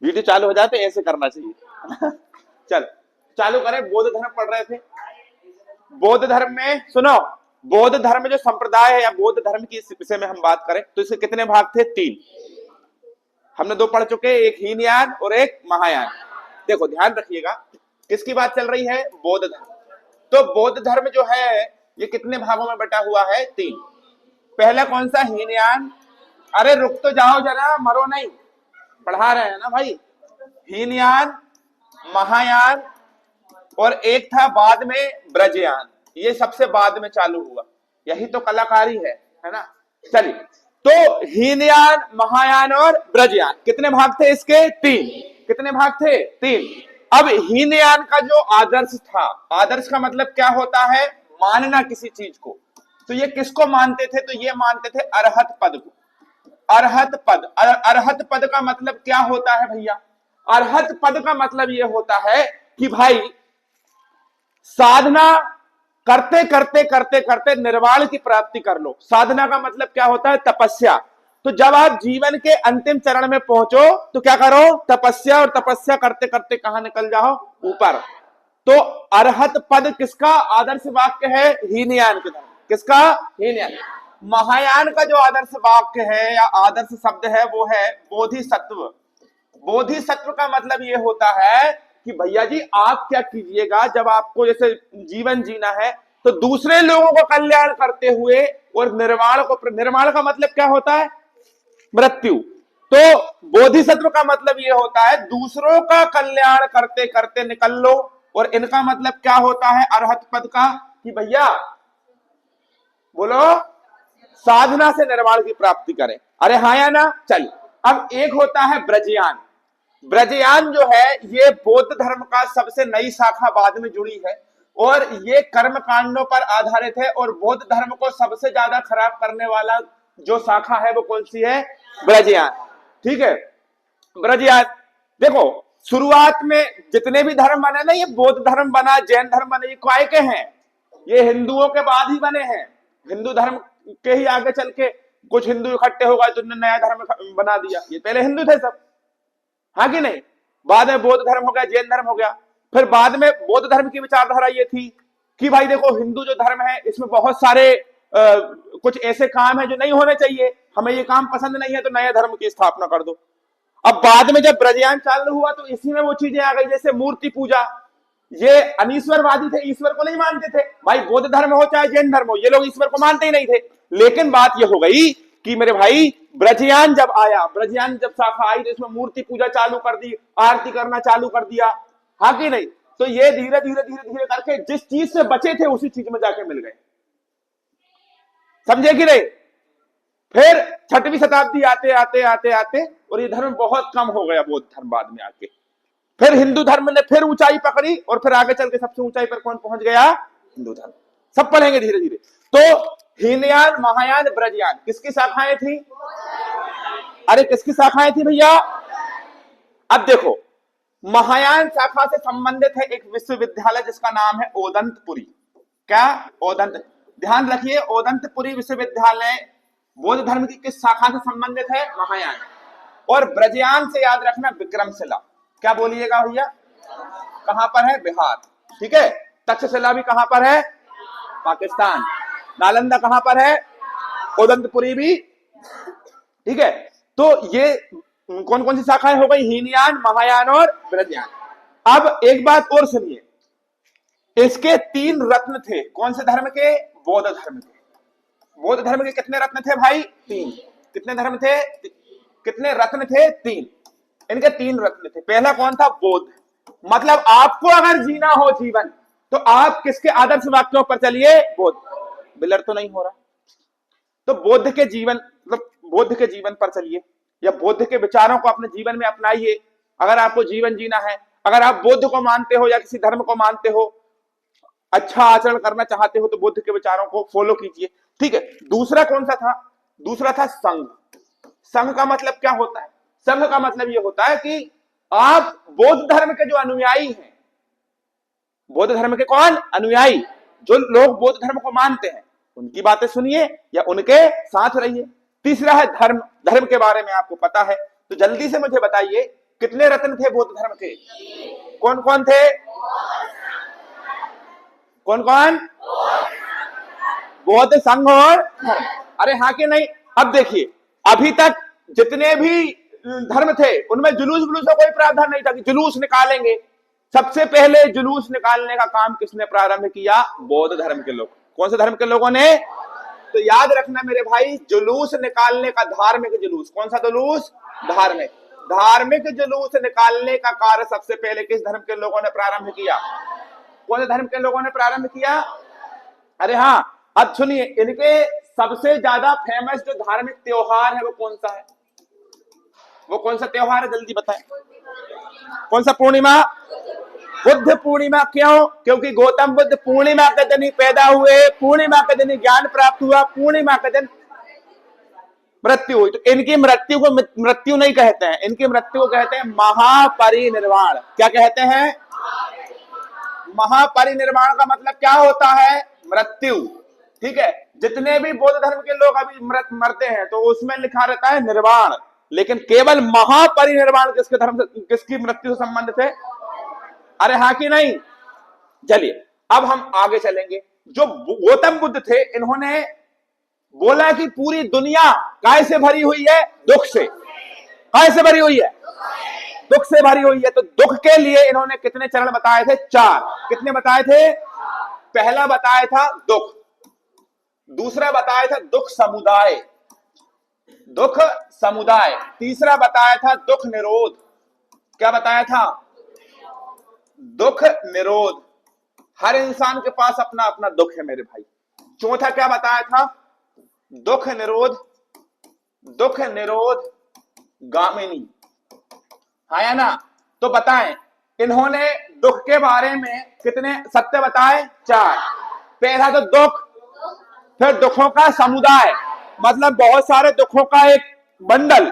Video चालू हो जाते ऐसे करना चाहिए। चल चालू करें। बौद्ध धर्म पढ़ रहे थे। बौद्ध धर्म में सुनो, बौद्ध धर्म जो संप्रदाय है या बौद्ध धर्म की विषय में हम बात करें तो इसके कितने भाग थे? 3। हमने 2 पढ़ चुके, एक हीनयान और एक महायान। देखो ध्यान रखिएगा, किसकी बात चल रही है? बौद्ध धर्म। तो बौद्ध धर्म जो है ये कितने भागों में बटा हुआ है? 3। पहला कौन सा? हीनयान। अरे रुक तो जाओ जरा, मरो नहीं, पढ़ा रहे हैं ना भाई। हीनयान, महायान और एक था बाद में ब्रजयान। ये सबसे बाद में चालू हुआ, यही तो कलाकारी है ना। चलिए, तो हीनयान, महायान और ब्रजयान कितने भाग थे इसके? 3। कितने भाग थे? 3। अब हीनयान का जो आदर्श था, आदर्श का मतलब क्या होता है? मानना किसी चीज को। तो ये किसको मानते थे? तो ये मानते थे अरहत पद को। अरहत पद, अरहत पद का मतलब क्या होता है भैया? अरहत पद का मतलब ये होता है कि भाई साधना करते करते करते करते निर्वाण की प्राप्ति कर लो। साधना का मतलब क्या होता है? तपस्या। तो जब आप जीवन के अंतिम चरण में पहुंचो तो क्या करो? तपस्या। और तपस्या करते करते कहां निकल जाओ? ऊपर। तो अरहत पद किसका आदर्श वाक्य है? हीनयान के धर्म। किसका? हीनयान। महायान का जो आदर्श वाक्य है या आदर्श शब्द है वो है बोधिसत्व। बोधिसत्व का मतलब ये होता है कि भैया जी आप क्या कीजिएगा, जब आपको जैसे जीवन जीना है तो दूसरे लोगों को कल्याण करते हुए और निर्वाण को, निर्वाण का मतलब क्या होता है? मृत्यु। तो बोधिसत्व का मतलब ये होता है दूसरों का कल्याण करते करते निकल लो। और इनका मतलब क्या होता है अरहत पद का? कि भैया बोलो, साधना से निर्वाण की प्राप्ति करें। अरे हाँ या ना? चलिए, अब एक होता है ब्रजयान। ब्रजयान जो है ये बौद्ध धर्म का सबसे नई शाखा बाद में जुड़ी है और ये कर्म कांडों पर आधारित है। और बौद्ध धर्म को सबसे ज्यादा खराब करने वाला जो शाखा है वो कौन सी है? ब्रजयान। ठीक है, ब्रजयान। देखो शुरुआत में जितने भी धर्म बने ना, ये बौद्ध धर्म बना, जैन धर्म बने, ये काय के हैं? ये हिंदुओं के बाद ही बने हैं। हिंदू धर्म के ही आगे चल के कुछ हिंदू इकट्ठे हो गए तो उन्होंने नया धर्म बना दिया। ये पहले हिंदू थे सब, हाँ कि नहीं? बाद में बौद्ध धर्म हो गया, जैन धर्म हो गया। फिर बाद में बौद्ध धर्म की विचारधारा ये थी कि भाई देखो हिंदू जो धर्म है इसमें बहुत सारे कुछ ऐसे काम है जो नहीं होने चाहिए, हमें ये काम पसंद नहीं है, तो नए धर्म की स्थापना कर दो। अब बाद में जब ब्रजयान चालू हुआ तो इसी में वो चीजें आ गई, जैसे मूर्ति पूजा। ये अनीश्वरवादी थे, ईश्वर को नहीं मानते थे। भाई बौद्ध धर्म हो चाहे जैन धर्म हो, ये लोग ईश्वर को मानते ही नहीं थे। लेकिन बात ये हो गई कि मेरे भाई ब्रजयान जब आया, ब्रजयान जब शाखा आई तो इसमें मूर्ति पूजा चालू कर दी, आरती करना चालू कर दिया, हाँ कि नहीं? तो ये धीरे धीरे धीरे धीरे करके जिस चीज से बचे थे उसी चीज में जाके मिल गए। समझे कि नहीं? फिर 6वीं शताब्दी आते आते आते आते और ये धर्म बहुत कम हो गया बौद्ध धर्म बाद में आके। फिर हिंदू धर्म ने फिर ऊंचाई पकड़ी और फिर आगे चल के सबसे ऊंचाई पर कौन पहुंच गया? हिंदू धर्म। सब पढ़ेंगे धीरे धीरे। तो हीनयान, महायान, ब्रजयान किसकी शाखाएं थी? अरे किसकी शाखाएं थी भैया? अब देखो महायान शाखा से संबंधित है एक विश्वविद्यालय जिसका नाम है ओदंतपुरी। क्या? ओदंत। ध्यान रखिए, ओदंतपुरी विश्वविद्यालय बौद्ध धर्म की किस शाखा से संबंधित है? महायान। और ब्रजयान से याद रखना विक्रमशिला। क्या बोलिएगा भैया? कहां पर है? बिहार। ठीक है। तक्षशिला भी कहां पर है? पाकिस्तान। नालंदा कहां पर है? ओदंतपुरी भी। ठीक है। तो ये कौन कौन सी शाखाएं हो गई? हीनयान, महायान और ब्रजयान। अब एक बात और सुनिए, इसके 3 रत्न थे। कौन से धर्म के? बौद्ध धर्म के। बौद्ध धर्म के कितने रत्न थे भाई? 3। कितने धर्म थे? कितने रत्न थे? 3। इनके 3 रत्न थे। पहला कौन था? बोध। मतलब आपको अगर जीना हो जीवन तो आप किसके आदर्श वाक्यों पर चलिए? बोध। बिलर तो नहीं हो रहा? तो बुद्ध के जीवन, मतलब बुद्ध के जीवन पर चलिए या बुद्ध के विचारों को अपने जीवन में अपनाइए। अगर आपको जीवन जीना है, अगर आप बुद्ध को मानते हो या किसी धर्म को मानते हो, अच्छा आचरण करना चाहते हो तो बुद्ध के विचारों को फॉलो कीजिए। ठीक है। दूसरा कौन सा था? दूसरा था संघ। संघ का मतलब क्या होता है? संघ का मतलब यह होता है कि आप बौद्ध धर्म के जो अनुयायी हैं, बौद्ध धर्म के कौन? अनुयायी, जो लोग बौद्ध धर्म को मानते हैं, उनकी बातें सुनिए या उनके साथ रहिए। तीसरा है धर्म। धर्म के बारे में आपको पता है तो जल्दी से मुझे बताइए कितने रत्न थे बौद्ध धर्म के? कौन कौन थे? कौन कौन? बौद्ध संघ और धर्म। अरे हाँ कि नहीं? अब देखिए, अभी तक जितने भी धर्म थे उनमें जुलूस वुलूस का कोई प्रावधान नहीं था कि जुलूस निकालेंगे। सबसे पहले जुलूस निकालने का काम किसने प्रारंभ किया? बौद्ध धर्म के लोग। कौन से धर्म के लोगों ने? तो याद रखना मेरे भाई, जुलूस निकालने का, धार्मिक जुलूस, कौन सा जुलूस? धार्मिक। धार्मिक जुलूस निकालने का कार्य सबसे पहले किस धर्म के लोगों ने प्रारंभ किया? कौन से धर्म के लोगों ने प्रारंभ किया? अरे हाँ, अब सुनिए, इनके सबसे ज्यादा फेमस जो धार्मिक त्योहार है वो कौन सा है? वो कौन सा त्योहार है? जल्दी बताएं। कौन सा? पूर्णिमा। बुद्ध पूर्णिमा। क्यों? क्योंकि गौतम बुद्ध पूर्णिमा के दिन ही पैदा हुए, पूर्णिमा के दिन ही ज्ञान प्राप्त हुआ, पूर्णिमा के दिन मृत्यु हुई। तो इनकी मृत्यु को मृत्यु नहीं कहते हैं, इनकी मृत्यु को कहते हैं महापरिनिर्वाण। क्या कहते हैं? महापरिनिर्वाण का मतलब क्या होता है? मृत्यु। ठीक है, जितने भी बौद्ध धर्म के लोग अभी मरते हैं तो उसमें लिखा रहता है निर्वाण, लेकिन केवल महापरिनिर्वाण किसके धर्म से, किसकी मृत्यु से संबंधित है? अरे हाँ कि नहीं? चलिए अब हम आगे चलेंगे। जो गौतम बुद्ध थे, इन्होंने बोला कि पूरी दुनिया काय से भरी हुई है? दुख से। काय से भरी हुई है? दुख से भरी हुई है। तो दुख के लिए इन्होंने कितने चरण बताए थे? 4। कितने बताए थे? पहला बताया था दुख, दूसरा बताया था दुख समुदाय, दुख समुदाय, तीसरा बताया था दुख निरोध। क्या बताया था? दुख निरोध। हर इंसान के पास अपना अपना दुख है मेरे भाई। चौथा क्या बताया था? दुख निरोध, दुख निरोध गामिनी। हाँ या ना? तो बताएं, इन्होंने दुख के बारे में कितने सत्य बताए? 4। पहला तो दुख, फिर दुखों का समुदाय, मतलब बहुत सारे दुखों का एक बंडल,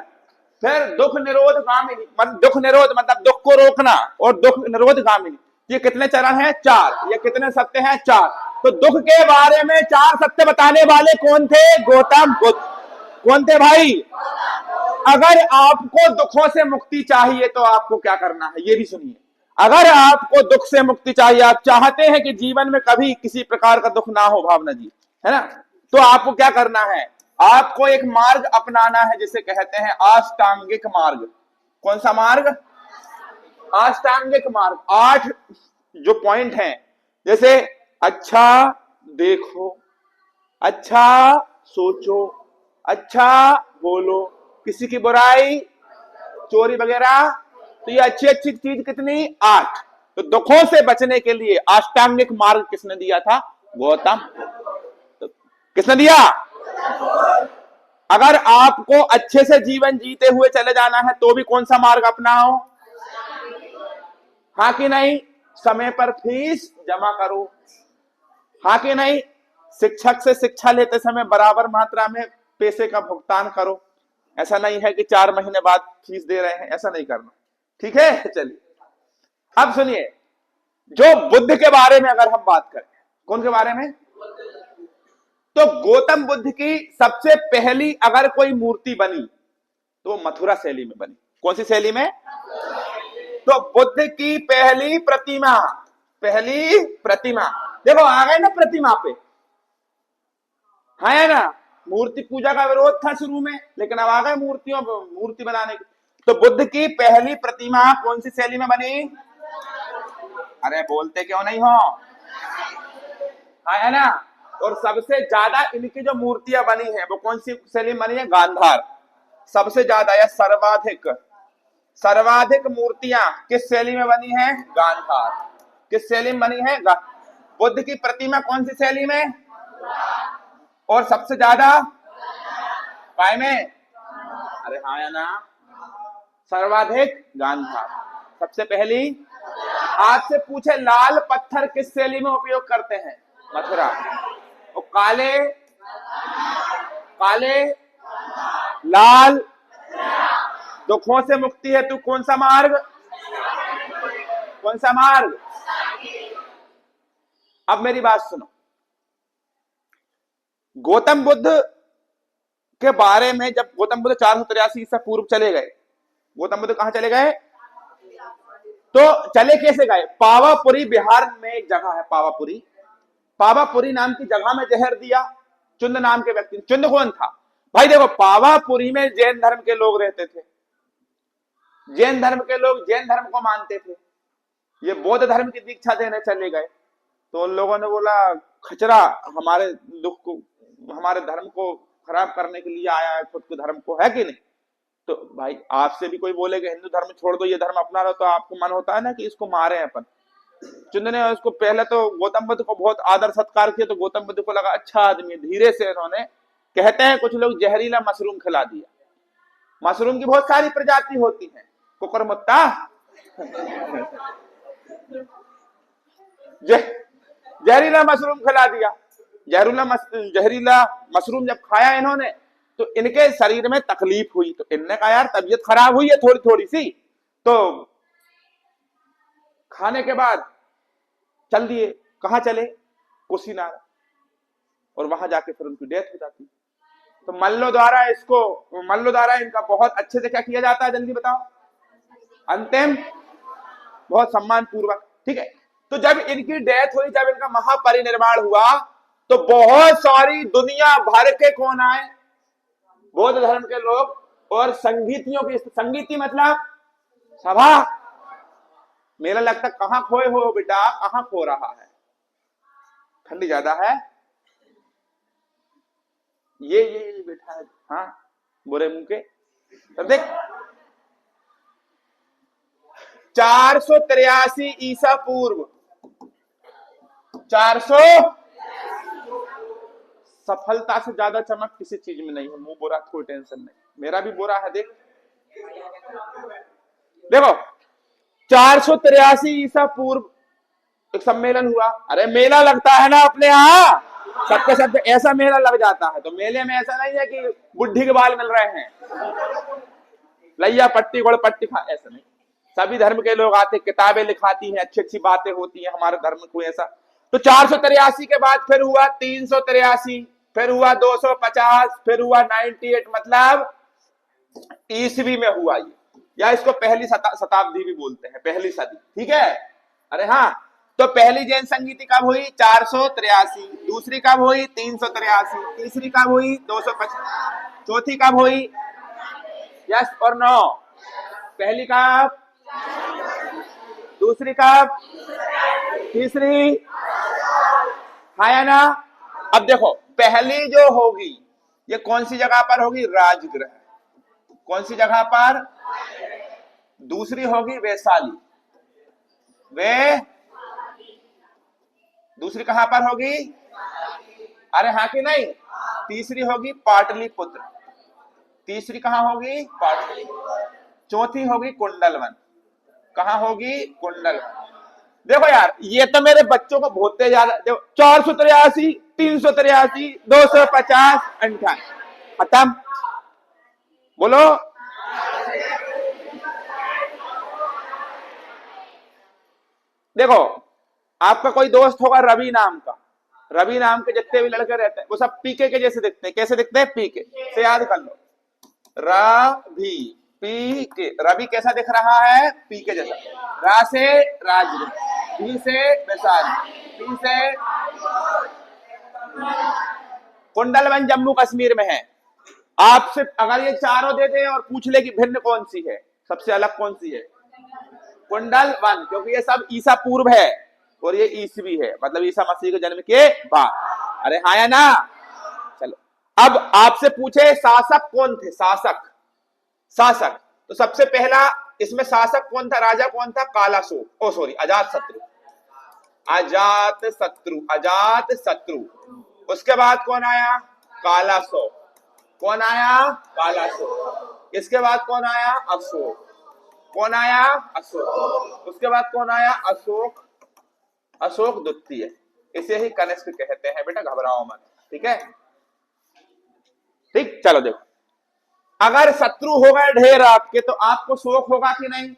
फिर दुख निरोध गामिनी, दुख निरोध मतलब दुख को रोकना, और दुख निरोध गामिनी। ये कितने चरण हैं? 4। ये कितने सत्य हैं? 4। तो दुख के बारे में 4 सत्य बताने वाले कौन थे? गौतम बुद्ध। कौन थे भाई? अगर आपको दुखों से मुक्ति चाहिए तो आपको क्या करना है, ये भी सुनिए। अगर आपको दुख से मुक्ति चाहिए, आप चाहते हैं कि जीवन में कभी किसी प्रकार का दुख ना हो, भावना जी, है ना, तो आपको क्या करना है? आपको एक मार्ग अपनाना है जिसे कहते हैं अष्टांगिक मार्ग। कौन सा मार्ग? अष्टांगिक मार्ग। 8 जो पॉइंट हैं, जैसे अच्छा देखो, अच्छा सोचो, अच्छा बोलो, किसी की बुराई, चोरी वगैरह। तो ये अच्छी अच्छी चीज कितनी? 8। तो दुखों से बचने के लिए अष्टांगिक मार्ग किसने दिया था? गौतम। तो किसने दिया? अगर आपको अच्छे से जीवन जीते हुए चले जाना है तो भी कौन सा मार्ग अपनाओ? हाँ कि नहीं? समय पर फीस जमा करो। हाँ कि नहीं? शिक्षक से शिक्षा लेते समय बराबर मात्रा में पैसे का भुगतान करो। ऐसा नहीं है कि 4 महीने बाद फीस दे रहे हैं, ऐसा नहीं करना। ठीक है, चलिए अब सुनिए, जो बुद्ध के बारे में अगर हम बात करें, कौन के बारे में? तो गौतम बुद्ध की सबसे पहली अगर कोई मूर्ति बनी तो मथुरा शैली में बनी। कौन सी शैली में? तो बुद्ध की पहली प्रतिमा, पहली प्रतिमा, देखो आ गए ना प्रतिमा पे, है ना? मूर्ति पूजा का विरोध था शुरू में, लेकिन अब आ गए मूर्ति बनाने की। तो बुद्ध की पहली प्रतिमा कौन सी शैली में बनी? अरे बोलते क्यों नहीं हो? है ना? और सबसे ज्यादा इनकी जो मूर्तियां बनी है वो कौन सी शैली में बनी है? गांधार। सबसे ज्यादा या सर्वाधिक मूर्तियां किस शैली में बनी है? गांधार। किस शैली में बनी है? बुद्ध की प्रतिमा कौन सी शैली में? और सबसे ज्यादा काय में? अरे हाँ या ना? सर्वाधिक गांधार। सबसे पहली। आपसे पूछे लाल पत्थर किस शैली में उपयोग करते हैं? मथुरा। और काले लाल, दुखों से मुक्ति है तू कौन सा मार्ग? कौन सा मार्ग? अब मेरी बात सुनो, गौतम बुद्ध के बारे में जब गौतम बुद्ध 483 ईसा पूर्व चले गए, गौतम बुद्ध कहां चले गए? तो चले कैसे गए? पावापुरी बिहार में एक जगह है पावापुरी, पावापुरी नाम की जगह में जहर दिया चुंद नाम के व्यक्ति। चुंद कौन था भाई? देखो, पावापुरी में जैन धर्म के लोग रहते थे, जैन धर्म के लोग जैन धर्म को मानते थे। ये बौद्ध धर्म की दीक्षा देने चले गए, तो उन लोगों ने बोला खचरा हमारे दुख को, हमारे धर्म को खराब करने के लिए आया है, खुद के धर्म को, है कि नहीं? तो भाई आपसे भी कोई बोलेगा हिंदू धर्म छोड़ दो, ये धर्म अपना लो, तो आपको मन होता है ना कि इसको मारे अपन। चुंद ने उसको पहले तो गौतम बुद्ध को बहुत आदर सत्कार किया, तो गौतम बुद्ध को लगा अच्छा आदमी, धीरे से उन्होंने, कहते हैं कुछ लोग, जहरीला मशरूम खिला दिया। मशरूम की बहुत सारी प्रजाति होती है, कुकुरमुत्ता जहरीला मशरूम खिला दिया। जहरीला मशरूम जब खाया इन्होंने, तो इनके शरीर में तकलीफ हुई, तो इनने कहा यार तबीयत खराब हुई है थोड़ी थोड़ी सी, तो खाने के बाद चल दिए। कहां चले? कुशीनगर, और वहां जाके फिर उनकी डेथ हो जाती। तो मल्लो द्वारा इनका बहुत अच्छे से क्या किया जाता है, जल्दी बताओ? अंतिम, बहुत सम्मान पूर्वक, ठीक है। तो जब इनकी डेथ हुई, जब इनका महापरिनिर्वाण हुआ, तो बहुत सारी दुनिया भर के कौन आए? बौद्ध धर्म के लोग, और संगीतियों की, संगीति मतलब सभा। मेरा लगता कहां खोए हो बेटा, कहां खो रहा है? ठंडी ज्यादा है, ये बैठा है, हाँ बुरे मुंह के। तब देख 483 ईसा पूर्व, 400, सफलता से ज्यादा चमक किसी चीज में नहीं है। मुंह बुरा, कोई टेंशन नहीं, मेरा भी बुरा है। देखो 483 ईसा पूर्व एक सम्मेलन हुआ। अरे मेला लगता है ना अपने यहाँ, सबके सब ऐसा मेला लग जाता है। तो मेले में ऐसा नहीं है कि बुढ़ी के बाल मिल रहे हैं, लैया पट्टी गोड़ पट्टी खा, ऐसा नहीं। सभी धर्म के लोग आते, किताबें लिखाती हैं, अच्छी अच्छी बातें होती हैं हमारे धर्म को, ऐसा। तो 483 के बाद फिर हुआ 383, फिर हुआ 250, फिर हुआ 98, मतलब ईसवी में हुआ ये, या इसको पहली शताब्दी भी बोलते हैं, पहली सदी, ठीक है। अरे हाँ, तो पहली जैन संगीति कब हुई? 483। दूसरी कब हुई? 383। तीसरी कब हुई? 250। चौथी कब हुई? यस और नो? पहली कब? दूसरी कब? तीसरी? है ना? अब देखो पहली जो होगी ये कौन सी जगह पर होगी? राजगृह। कौन सी जगह पर? दूसरी होगी वैशाली, वे दूसरी कहां पर होगी? अरे हाँ कि नहीं? तीसरी होगी पाटलिपुत्र। तीसरी कहां होगी? पाटलिपुत्र। चौथी होगी कुंडलवन। कहां होगी? कुंडलवन। देखो यार, ये तो मेरे बच्चों को बहुत ज्यादा, 483, 383, 250, 58, खत्म। बोलो। देखो आपका कोई दोस्त होगा रवि नाम का, रवि नाम के जितने भी लड़के रहते हैं वो सब पीके के जैसे दिखते हैं। कैसे दिखते हैं? पीके से, याद कर लो। रवि, पी के, रवि कैसा दिख रहा है? पी के जैसा। रा से राजगृह, बी से वैशाली, पी से कुंडलवन जम्मू कश्मीर में है। आपसे अगर ये चारों दे दे और पूछ ले कि भिन्न कौन सी है, सबसे अलग कौन सी है? कुंडलवन, क्योंकि ये सब ईसा पूर्व है और ये ईसवी है, मतलब ईसा मसीह के जन्म के बाद। अरे हाँ या ना? चलो अब आपसे पूछे शासक कौन थे? शासक तो सबसे पहला इसमें शासक कौन था? राजा कौन था? कालाशोक, ओ सॉरी, अजात शत्रु। उसके बाद कौन आया? कालाशोक। कौन आया? कालाशोक। इसके बाद कौन आया? अशोक। कौन आया? अशोक। उसके बाद कौन आया? अशोक द्वितीय। इसे ही कनिष्क कहते हैं बेटा, घबराओ मत, ठीक है? ठीक, चलो देखो, अगर शत्रु हो गए ढेर आपके, तो आपको शोक होगा कि नहीं?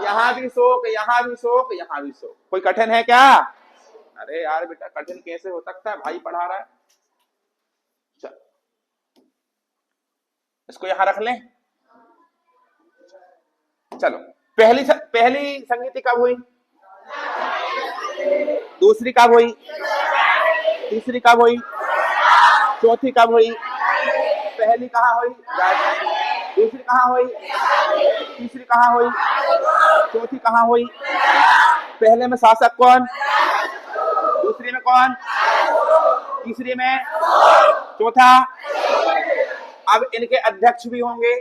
यहां भी शोक, यहां भी शोक, यहां भी शोक। कोई कठिन है क्या? अरे यार बेटा कठिन कैसे हो सकता है? भाई पढ़ा रहा है। चलो इसको यहां रख लें। चलो पहली संगीति कब हुई, दूसरी कब हुई, तीसरी कब हुई, चौथी कब हुई, पहली कहाँ हुई, दूसरी कहाँ हुई, तीसरी कहाँ हुई, चौथी कहाँ हुई, पहले में शासक कौन, दूसरी में कौन, तीसरी में, चौथा। अब इनके अध्यक्ष भी होंगे,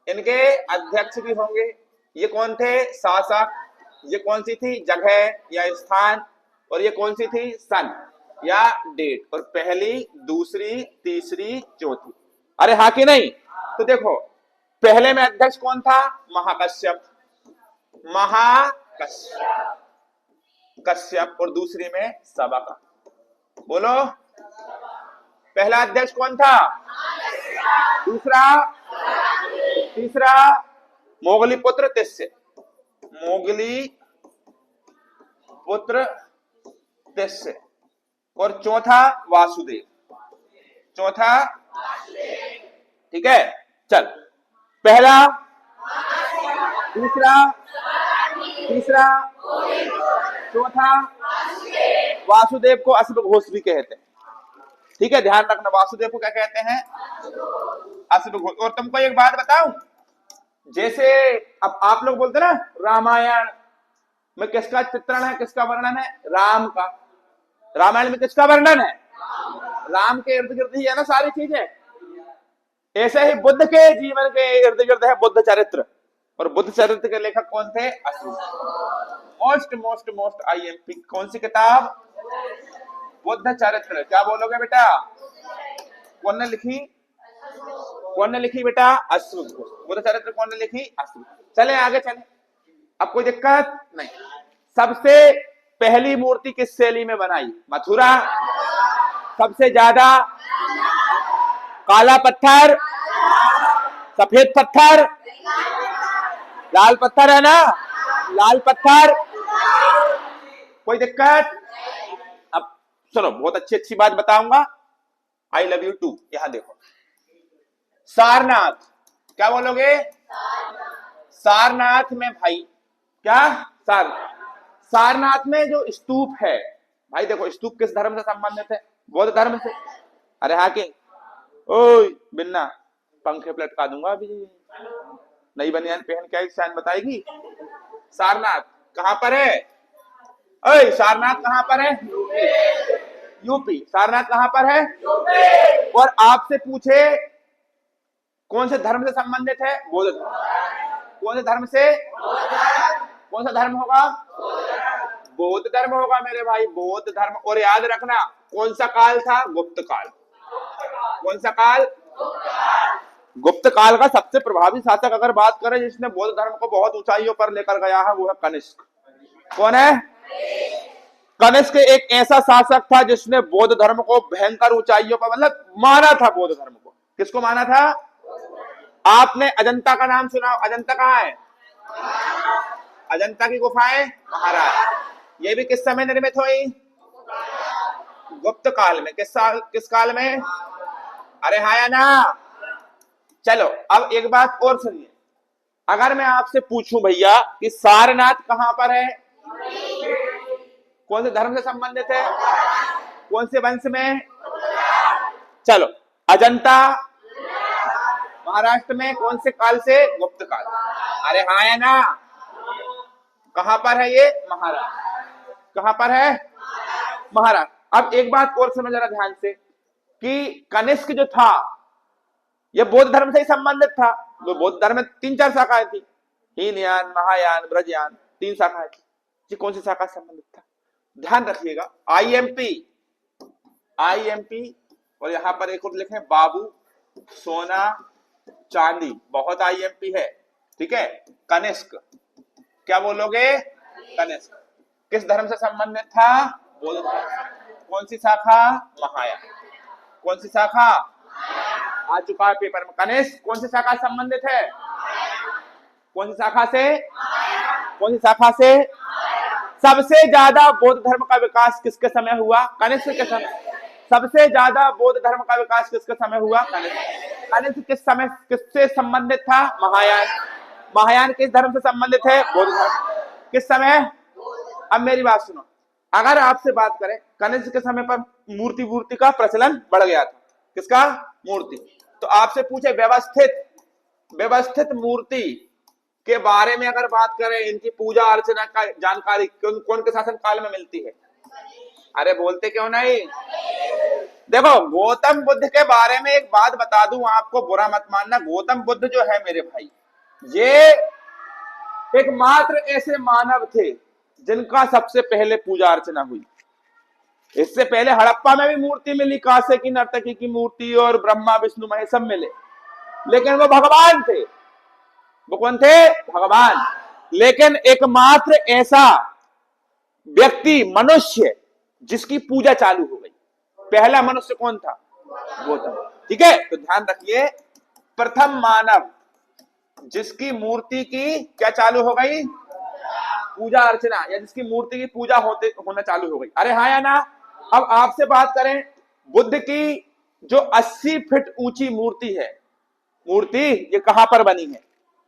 इनके अध्यक्ष भी होंगे। ये कौन थे, शासक। ये कौन सी थी, जगह या स्थान। और ये कौन सी थी, सन या डेट। और पहली, दूसरी, तीसरी, चौथी। अरे हाँ कि नहीं। तो देखो पहले में अध्यक्ष कौन था, महाकश्यप, महाकश्यप, कश्यप। और दूसरी में सबक। बोलो पहला अध्यक्ष कौन था, दूसरा, तीसरा मोगली पुत्र तिस्य, मोगली पुत्र तिस्य। और चौथा वासुदेव, चौथा, ठीक है। चल पहला, दूसरा, तीसरा, चौथा। वासुदेव को अश्व घोष भी कहते हैं, ठीक है, ध्यान रखना। वासुदेव को क्या कहते हैं, अश्व घोष। और तुमको एक बात बताऊं, जैसे अब आप लोग बोलते ना रामायण में किसका चित्रण है, किसका वर्णन है, राम का। रामायण में किसका वर्णन है, राम के इर्द गिर्द ही है ना सारी चीजें। ऐसे ही बुद्ध के जीवन के इर्द गिर्द है बुद्ध चरित्र। और बुद्ध चरित्र के लेखक कौन थे, मोस्ट मोस्ट मोस्ट आईएमपी। कौन सी किताब, बुद्ध चरित्र। क्या बोलोगे बेटा, कौन ने लिखी, कौन ने लिखी बेटा, अश्वघोष। बुद्ध चरित्र कौन ने लिखी, अश्वघोष। चले आगे चले, अब कोई दिक्कत नहीं। सबसे पहली मूर्ति किस शैली में बनाई, मथुरा। सबसे ज्यादा काला पत्थर, सफेद पत्थर, लाल पत्थर है ना, लाल पत्थर। कोई दिक्कत। अब सुनो, बहुत अच्छी अच्छी बात बताऊंगा। I love you too. यहां देखो, सारनाथ। क्या बोलोगे, सारनाथ में भाई, क्या, सारनाथ में जो स्तूप है भाई, देखो स्तूप किस धर्म से संबंधित है, बौद्ध धर्म से। अरे हाँ कि ओए बिन्ना, पंखे पे लटका दूंगा अभी, नई बनियान पहन के शान बताएगी। सारनाथ कहां पर है, ओए सारनाथ कहां पर है, यूपी। सारनाथ कहां पर है, और आपसे पूछे कौन से धर्म से संबंधित है, बौद्ध धर्म। कौन से धर्म से, कौन सा धर्म होगा, बौद्ध धर्म होगा मेरे भाई, बौद्ध धर्म। और याद रखना कौन सा काल था, गुप्त काल। कौन सा काल, गुप्त काल का सबसे प्रभावी शासक अगर बात करें जिसने बौद्ध धर्म को बहुत ऊंचाइयों पर लेकर गया है, वो है कनिष्क। कौन है, कनिष्क एक ऐसा शासक था जिसने बौद्ध धर्म को भयंकर ऊंचाइयों पर, मतलब माना था बौद्ध धर्म को। किसको माना था, आपने अजंता का नाम सुना, अजंता कहाँ है, अजंता की गुफाएं महाराज। ये भी किस समय निर्मित हुई, गुप्त काल में। किस साल, किस काल में, अरे हाँ या ना। चलो अब एक बात और सुनिए, अगर मैं आपसे पूछूं भैया कि सारनाथ कहां पर है, कौन से धर्म से संबंधित है, कौन से वंश में, चलो अजंता महाराष्ट्र में, कौन से काल से, गुप्त काल। अरे हाँ या ना। कहां पर है ये, महाराष्ट्र। कहां पर है, महाराष्ट्र। अब एक बात और समझ जरा ध्यान से कि कनिष्क जो था ये बौद्ध धर्म से ही संबंधित था। वो बौद्ध धर्म में 3-4 शाखाएं थी, हीनयान, महायान, ब्रजयान, 3 शाखाएं थी। ये कौन सी शाखा से संबंधित था, ध्यान रखिएगा। IMP, IMP. और यहां पर एक और लिखें, बाबू, सोना, चांदी, बहुत आईएमपी है, ठीक है। कनिष्क, क्या बोलोगे, कनिष्क किस धर्म से संबंधित था, बौद्ध धर्म। कौन सी शाखा, महायान। कौन सी शाखा, आ चुका है पेपर में। कनिष्क कौन सी शाखा से संबंधित है, कौन सी शाखा से, कौन सी शाखा से। सबसे ज्यादा बौद्ध धर्म का विकास किसके समय हुआ, कनिष्क के समय। सबसे ज्यादा बौद्ध धर्म का विकास किसके समय हुआ, कनिष्क। कनिष्क किस समय, किससे संबंधित था, महायान। महायान किस धर्म से संबंधित है? बौद्ध धर्म। किस समय? अब मेरी बात सुनो, अगर आपसे बात करें कनिष्क के समय पर मूर्ति का प्रचलन बढ़ गया था। किसका? मूर्ति। तो आपसे पूछे व्यवस्थित मूर्ति के बारे में अगर बात करें, इनकी पूजा अर्चना का जानकारी कौन के शासन काल में मिलती है? अरे बोलते क्यों नहीं? देखो, गौतम बुद्ध के बारे में एक बात बता दूं आपको, बुरा मत मानना। गौतम बुद्ध जो है मेरे भाई, ये एकमात्र ऐसे मानव थे जिनका सबसे पहले पूजा अर्चना हुई। इससे पहले हड़प्पा में भी मूर्ति मिली, कांसे की नर्तकी की मूर्ति, और ब्रह्मा विष्णु महेश सब मिले, लेकिन वो भगवान थे। वो कौन थे? भगवान। लेकिन एकमात्र ऐसा व्यक्ति, मनुष्य, जिसकी पूजा चालू हो गई, पहला मनुष्य कौन था? गौतम। ठीक है, तो ध्यान रखिए, प्रथम मानव जिसकी मूर्ति की क्या चालू हो गई? पूजा अर्चना, या जिसकी मूर्ति की पूजा होना चालू हो गई। अरे हाँ या ना? अब आपसे बात करें, बुद्ध की जो 80 फीट ऊंची मूर्ति है, मूर्ति ये कहां पर बनी है?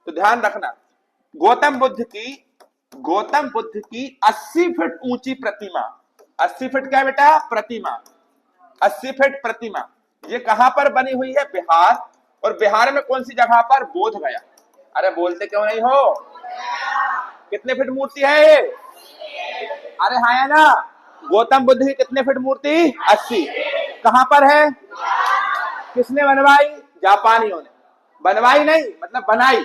तो ध्यान रखना, गौतम बुद्ध की 80 फीट ऊंची प्रतिमा, 80 फीट क्या बेटा? प्रतिमा, 80 फीट प्रतिमा, ये कहां पर बनी हुई है? बिहार। और बिहार में कौन सी जगह पर? बोध गया। अरे बोलते क्यों नहीं हो? कितने फीट मूर्ति है ये? अरे हाँ या ना? गौतम बुद्ध की कितने फीट मूर्ति? 80। कहां पर है? किसने बनवाई? जापानियों ने। बनवाई नहीं, मतलब बनाई।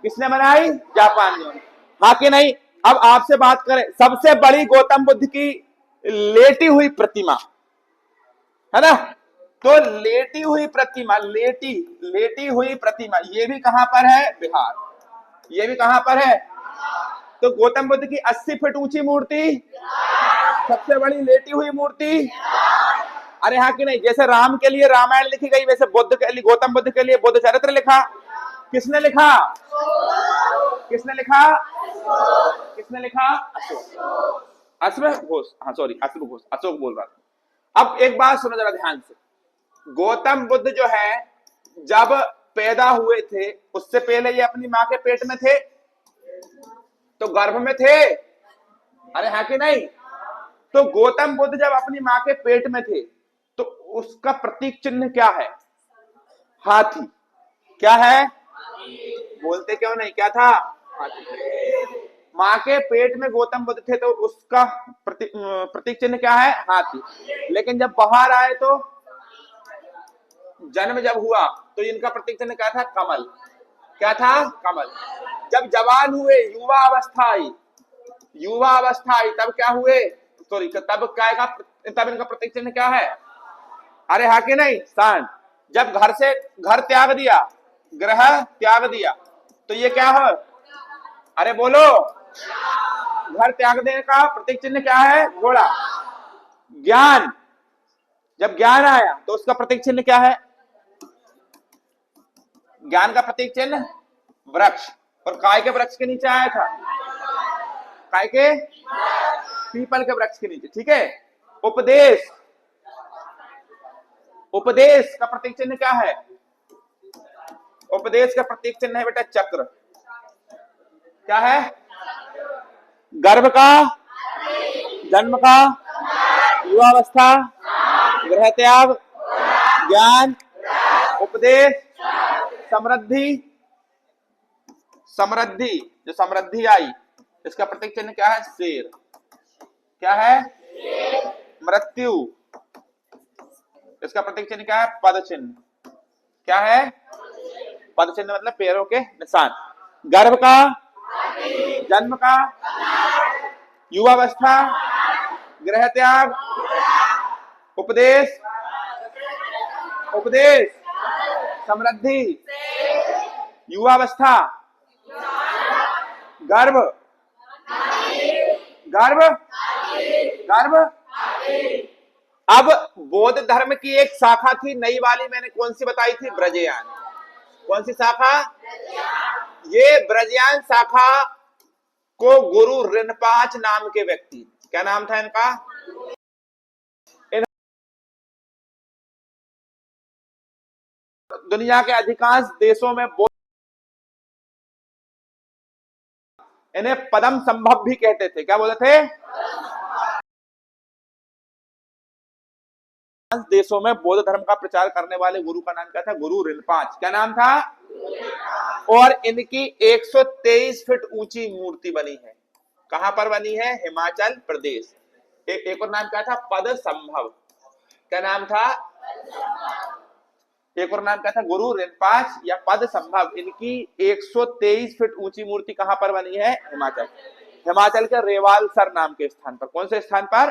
किसने बनाई? जापानियों ने। हाँ कि नहीं? अब आपसे बात करें, सबसे बड़ी गौतम बुद्ध की लेटी हुई प्रतिमा है ना, तो लेटी हुई प्रतिमा, लेटी हुई प्रतिमा, ये भी कहां पर है? बिहार। ये भी कहां पर है? तो गौतम बुद्ध की 80 फीट ऊंची मूर्ति, सबसे बड़ी लेटी हुई मूर्ति। अरे हाँ कि नहीं? जैसे राम के लिए रामायण लिखी गई, वैसे बुद्ध के लिए, गौतम बुद्ध के लिए बुद्ध चरित्र लिखा। किसने लिखा? किसने लिखा? किसने लिखा? अशोक घोष। हाँ सॉरी, अशोक घोष, अशोक बोल रहा था। अब एक बात सुनो जरा ध्यान से, गौतम बुद्ध जो है जब पैदा हुए थे, उससे पहले ये अपनी माँ के पेट में थे, तो गर्भ में थे। अरे हाँ कि नहीं? तो गौतम बुद्ध जब अपनी माँ के पेट में थे, तो उसका प्रतीक चिन्ह क्या है? हाथी। क्या है? बोलते क्यों नहीं? क्या था? हाथी। माँ के पेट में गौतम बुद्ध थे, तो उसका प्रतीक चिन्ह क्या है? हाथी। लेकिन जब बाहर आए, तो जन्म जब हुआ, तो इनका प्रतीक चिन्ह क्या था? कमल। क्या था? कमल। जब जवान हुए, युवा अवस्था आई, तब क्या हुए? सॉरी, तब इनका प्रतीक चिन्ह क्या है? अरे हाँ कि नहीं? सान। जब घर त्याग दिया, ग्रह त्याग दिया, तो ये क्या है? अरे बोलो, घर त्याग देने का प्रतीक चिन्ह क्या है? घोड़ा। ज्ञान, जब ज्ञान आया, तो उसका प्रतीक चिन्ह क्या है? ज्ञान का प्रतीक चिन्ह वृक्ष। और काय के वृक्ष के नीचे आया था? काय के? पीपल के वृक्ष के नीचे। ठीक है। उपदेश का प्रतीक चिन्ह क्या है? उपदेश का प्रतीक चिन्ह है बेटा चक्र। क्या है? गर्भ का, जन्म का, युवावस्था, गृह त्याग, ज्ञान, उपदेश, समृद्धि। जो समृद्धि आई, इसका प्रतीक चिन्ह क्या है? शेर। क्या है? मृत्यु, इसका प्रतीक चिन्ह क्या है? पद चिन्ह। क्या है? पद चिन्ह मतलब पैरों के निशान। गर्भ का, जन्म का, युवावस्था, गृह त्याग, उपदेश, समृद्धि, युवावस्था, गर्भ, गर्भ। अब बौद्ध धर्म की एक शाखा थी नई वाली, मैंने कौन सी बताई थी? ब्रजयान। कौन सी शाखा? ये ब्रजयान शाखा को गुरु रिनपाच नाम के व्यक्ति, क्या नाम था इनका? दुनिया के अधिकांश देशों में इन्हें पदम संभव भी कहते थे। क्या बोलते थे? देशों में बौद्ध धर्म का प्रचार करने वाले गुरु का नाम क्या था? गुरु रिनपाच। क्या नाम था? और इनकी 123 फीट ऊंची मूर्ति बनी है। कहां पर बनी है? हिमाचल प्रदेश। एक और नाम क्या था? पद संभव। क्या नाम था? एक और नाम क्या था? गुरु रिनपाच या पद संभव। इनकी 123 फीट ऊंची मूर्ति कहां पर बनी है? हिमाचल। हिमाचल के रेवालसर नाम के स्थान पर। कौन से स्थान पर?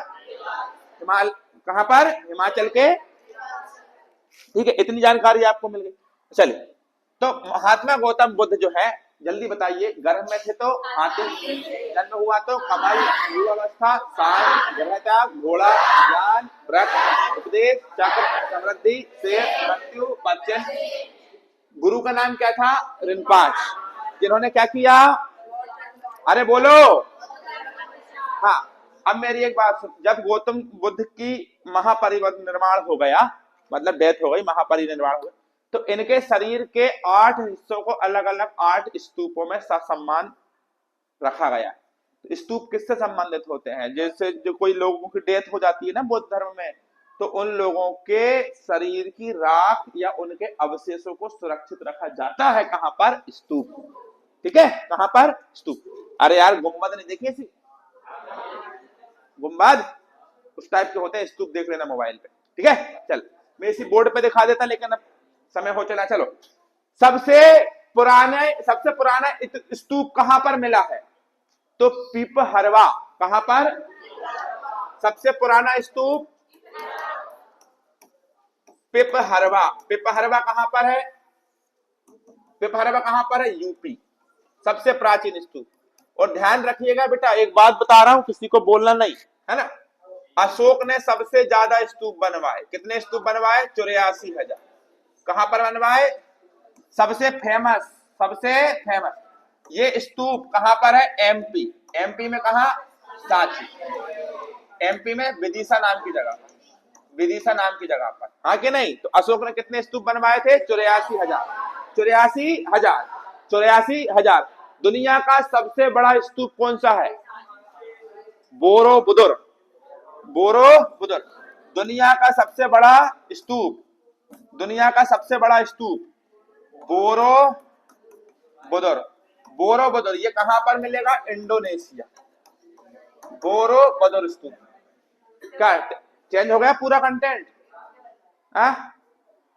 कहां पर? हिमाचल के। ठीक है, इतनी जानकारी आपको मिल गई। चलिए, तो महात्मा गौतम बुद्ध जो है, जल्दी बताइए, गर्भ में थे तो हाथी, जन्म हुआ तो कमल, युवावस्था शांत, ग्रहत्याग, घोड़ा, ज्ञान, व्रत, उपदेश, चक्र, समृद्धि, शेर, मृत्यु, वचन। गुरु का नाम क्या था? रिनपाच। जिन्होंने क्या किया? अरे बोलो। हाँ, अब मेरी एक बात सुन। जब गौतम बुद्ध की महापरिनिर्वाण हो गया, मतलब डेथ हो गई, महापरिनिर्वाण हो गया, तो इनके शरीर के 8 हिस्सों को अलग अलग 8 स्तूपों में ससम्मान रखा गया। तो स्तूप किससे संबंधित होते हैं? जैसे जो कोई लोगों की डेथ हो जाती है ना बौद्ध धर्म में, तो उन लोगों के शरीर की राख या उनके अवशेषों को सुरक्षित रखा जाता है। कहां पर? स्तूप। ठीक है, कहां पर? स्तूप। अरे यार, गुंबद नहीं देखी ऐसी? गुंबद उस टाइप के होते हैं, स्तूप देख लेना मोबाइल पे। ठीक है, चल मैं इसी बोर्ड पे दिखा देता, लेकिन अब समय हो चला। चलो, सबसे पुराना स्तूप कहां पर मिला है? तो पिपहरवा। कहां पर? सबसे पुराना स्तूप पिपहरवा। पिपहरवा कहां पर है? पिपहरवा कहां पर है? यूपी। सबसे प्राचीन स्तूप। और ध्यान रखिएगा बेटा, एक बात बता रहा हूं, किसी को बोलना नहीं है ना। अशोक ने सबसे ज्यादा स्तूप बनवाए। कितने स्तूप बनवाए? 84,000। कहां पर बनवाए? सबसे फेमस ये स्तूप कहां पर है? एमपी। एमपी में कहा? सांची। एमपी में विदिशा नाम की जगह पर। हाँ कि नहीं? तो अशोक ने कितने स्तूप बनवाए थे? 84,000। दुनिया का सबसे बड़ा स्तूप कौन सा है? बोरोबुदुर। दुनिया का सबसे बड़ा स्तूप बोरोबुदुर। ये कहां पर मिलेगा? इंडोनेशिया। बोरोबुदुर स्तूप। क्या चेंज हो गया पूरा कंटेंट?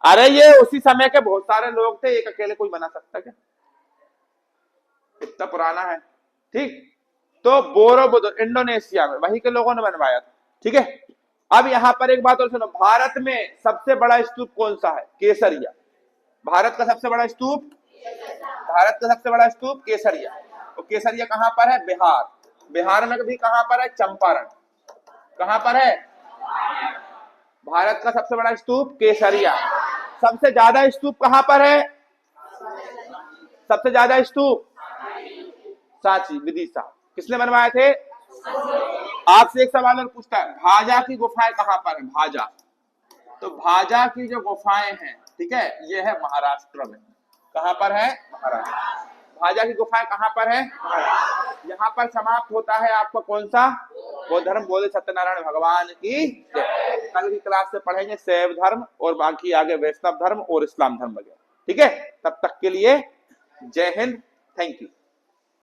अरे ये उसी समय के बहुत सारे लोग थे, एक अकेले कोई बना सकता क्या? इतना पुराना है। ठीक, तो बोरोबुदुर इंडोनेशिया में, वहीं के लोगों ने बनवाया था। ठीक है, अब यहां पर एक बात और सुनो। भारत में सबसे बड़ा स्तूप कौन सा है? केसरिया। भारत का सबसे बड़ा स्तूप केसरिया। और केसरिया कहां पर है? बिहार। बिहार में भी कहां पर है? चंपारण। कहां पर है? भारत का सबसे बड़ा स्तूप केसरिया। सबसे ज्यादा स्तूप कहां पर है? सबसे ज्यादा स्तूप सांची, विदिशा। किसने बनवाए थे? आपसे एक सवाल और पूछता है, भाजा की गुफाएं कहां पर है? भाजा। तो भाजा की जो गुफाएं हैं, ठीक है, ये है महाराष्ट्र में। कहां पर है? महाराष्ट्र। भाजा की गुफाएं कहां पर है? यहां पर समाप्त होता है आपका कौन सा? बौद्ध धर्म। बोले सत्यनारायण भगवान की जय। कल की क्लास से पढ़ेंगे शैव धर्म और बाकी आगे वैष्णव धर्म और इस्लाम धर्म वगैरह। ठीक है, तब तक के लिए जय हिंद, थैंक यू।